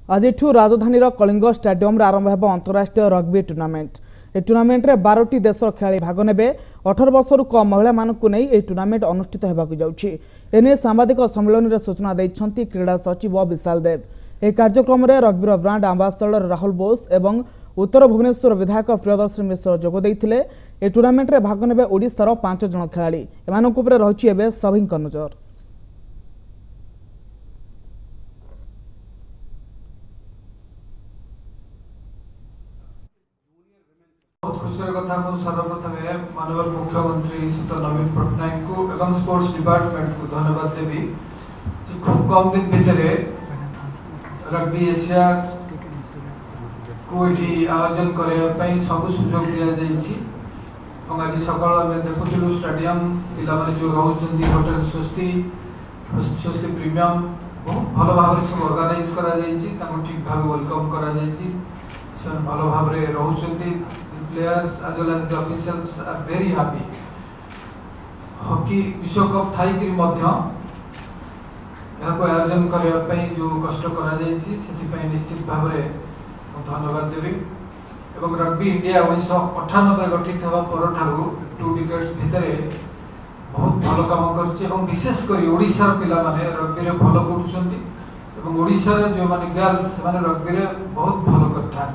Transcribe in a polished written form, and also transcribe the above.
आज राजधानी कलिंग स्टाडियम आरंभ हो अंतरराष्ट्रीय रग्बी टूर्नामेंट। ए टूर्नामेंट रे 12टी देश खेलाड़ी भाग ने 18 वर्ष कम महिला मानक नहीं यह टूर्नामेंट अनुष्ठित होगाकू जाउछि। एने सांबादिक सम्मेलन में सूचना देइछंती क्रीड़ा सचिव विशाल देव। यह कार्यक्रम में रग्बीर ब्रांड आंबासडर राहुल बोस एवं उत्तर भुवनेश्वर विधायक प्रियदर्शनी मिश्र जोग देइथिले। ए टूर्नामेंट रे भाग ने ओडिशार 5 जन खेलाड़ी एमानक उपरे रहिछि एबे सभी नजर। बहुत खुशी कथा सर्वप्रथम माननीय मुख्यमंत्री श्री नवीन पट्टनायक को एवं स्पोर्ट्स डिपार्टमेंट को धन्यवाद देवी। खूब कम दिन भितर रग्बी एशिया को आयोजन करने सब सुजोग दि आज सका देखुलु स्टाडियम पिला जो रोचे होटेल स्वस्ति प्रीमियम बहुत भल भाव सब ऑर्गेनाइज करा ठीक भाव वेलकम करा भल भाव रोचे। Players as well as the officials are very happy। Hockey विश्वकप थाई आयोजन करने जो कष्ट कर निश्चित भाव धन्यवाद देवी। एवं रग्बी इंडिया 1998 गठित होगा पर 2 डिकेड्स भितर बहुत भल काम कर विशेषकर ओडिशार पिला माने रग्बी भल कर जो मैंने गर्ल्स रग्बी बहुत भल करता।